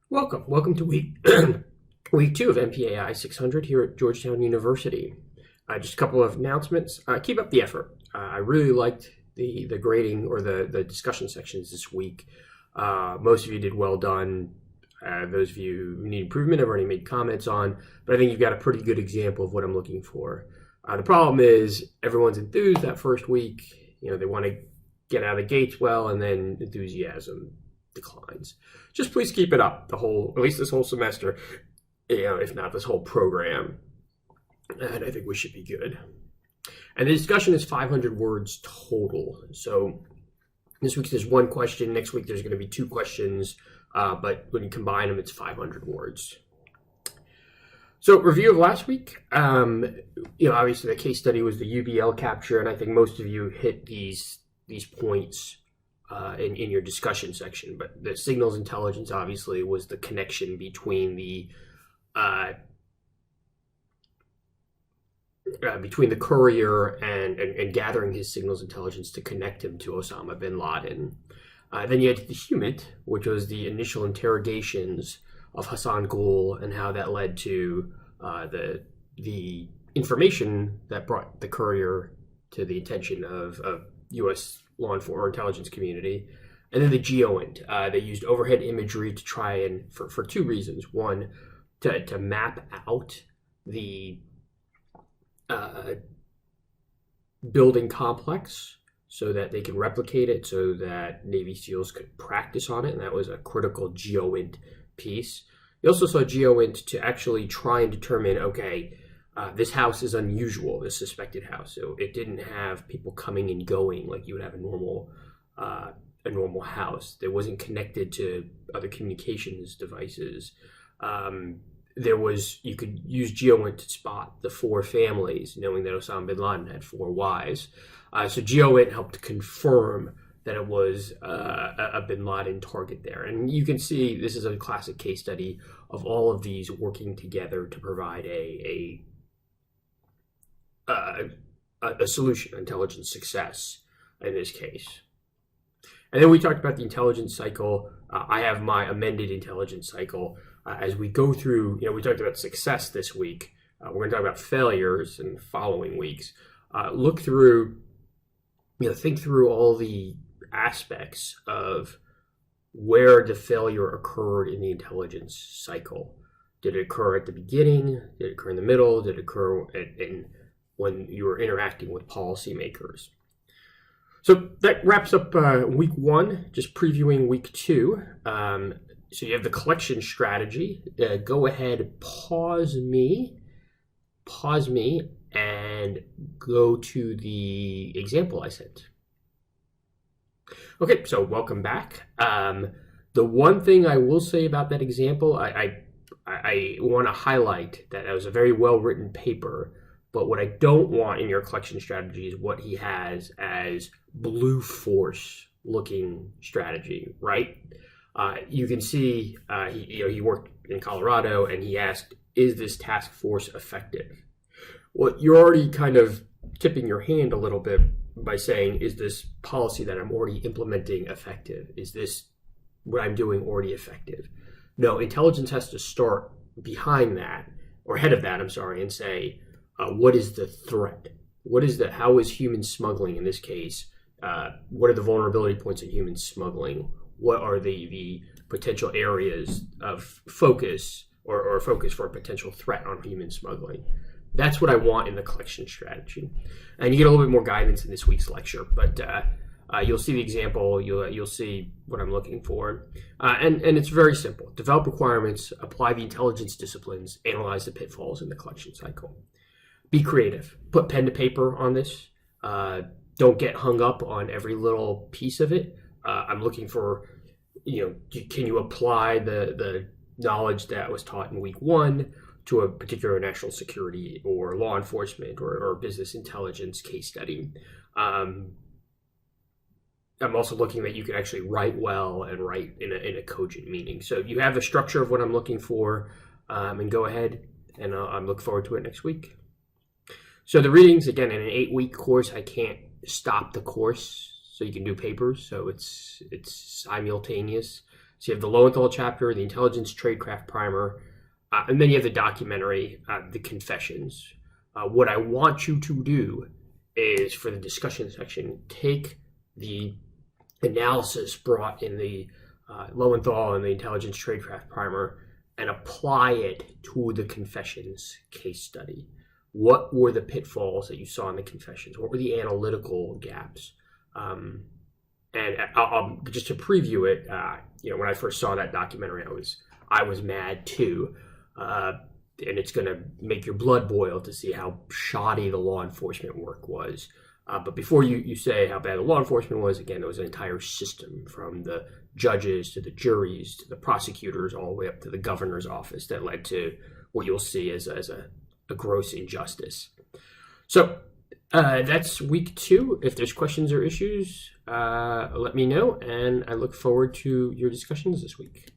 Welcome to week two of MPAI 600 here at Georgetown University. Just a couple of announcemements. Keep up the effort. I really liked the grading or the discussion sections this week. Most of you did well done. Those of you who need improvement, I've already made comments on, but I think you've got a pretty good example of what I'm looking for. The problem is everyone's enthused that first week. They want to get out of the gates well, and then enthusiasm declines. Just please keep it up at least this whole semester, if not this whole program. And I think we should be good. And the discussion is 500 words total. So this week there's one question. Next week there's going to be two questions. But when you combine them, it's 500 words. So review of last week. Obviously the case study was the UBL capture, and I think most of you hit these points in your discussion section. But the signals intelligence obviously was the connection between the courier and gathering his signals intelligence to connect him to Osama bin Laden. Then you had the HUMINT, which was the initial interrogations of Hassan Ghul and how that led to the information that brought the courier to the attention of U.S. law enforcement or intelligence community. And then the GEOINT. They used overhead imagery to try and, for two reasons. One, to map out the building complex so that they can replicate it, so that Navy SEALs could practice on it, and that was a critical GEOINT piece. You also saw GEOINT to actually try and determine, this house is unusual, this suspected house. So it didn't have people coming and going like you would have a normal house. It wasn't connected to other communications devices. You could use GEOINT to spot the four families, knowing that Osama bin Laden had four wives. So GEOINT helped confirm that it was a bin Laden target there. And you can see this is a classic case study of all of these working together to provide a solution, intelligence success in this case. And then we talked about the intelligence cycle. I have my amended intelligence cycle. As we go through, we talked about success this week. We're going to talk about failures in the following weeks. Look through, think through all the aspects of where the failure occurred in the intelligence cycle. Did it occur at the beginning? Did it occur in the middle? Did it occur when you were interacting with policymakers? So that wraps up week one, just previewing week two. So you have the collection strategy. Go ahead, pause me, and go to the example I sent. Okay, so welcome back. The one thing I will say about that example, I want to highlight that it was a very well-written paper, but what I don't want in your collection strategy is what he has as blue force looking strategy, right? You can see he worked in Colorado, and he asked, is this task force effective? Well, you're already kind of tipping your hand a little bit by saying, is this policy that I'm already implementing effective? Is this what I'm doing already effective? No, intelligence has to start behind that, or ahead of that, and say, what is the threat? How is human smuggling in this case? What are the vulnerability points in human smuggling? What are the potential areas of focus or focus for a potential threat on human smuggling? That's what I want in the collection strategy. And you get a little bit more guidance in this week's lecture, but you'll see the example, you'll see what I'm looking for. And it's very simple. Develop requirements, apply the intelligence disciplines, analyze the pitfalls in the collection cycle. Be creative. Put pen to paper on this. Don't get hung up on every little piece of it. I'm looking for, can you apply the knowledge that was taught in week one to a particular national security or law enforcement or business intelligence case study? I'm also looking that you can actually write well and write in a cogent meaning. So you have the structure of what I'm looking for, and go ahead, and I'm looking forward to it next week. So the readings, again, in an 8-week course, I can't stop the course so you can do papers. So it's simultaneous. So you have the Lowenthal chapter, the Intelligence Tradecraft Primer, and then you have the documentary, The Confessions. What I want you to do is, for the discussion section, take the analysis brought in the Lowenthal and the Intelligence Tradecraft Primer and apply it to the Confessions case study. What were the pitfalls that you saw in the Confessions? What were the analytical gaps? And I'll just to preview it, when I first saw that documentary, I was mad too, and it's going to make your blood boil to see how shoddy the law enforcement work was. But before you say how bad the law enforcement was, again, there was an entire system from the judges to the juries to the prosecutors all the way up to the governor's office that led to what you'll see as a gross injustice. So that's week 2. If there's questions or issues, let me know, and I look forward to your discussions this week.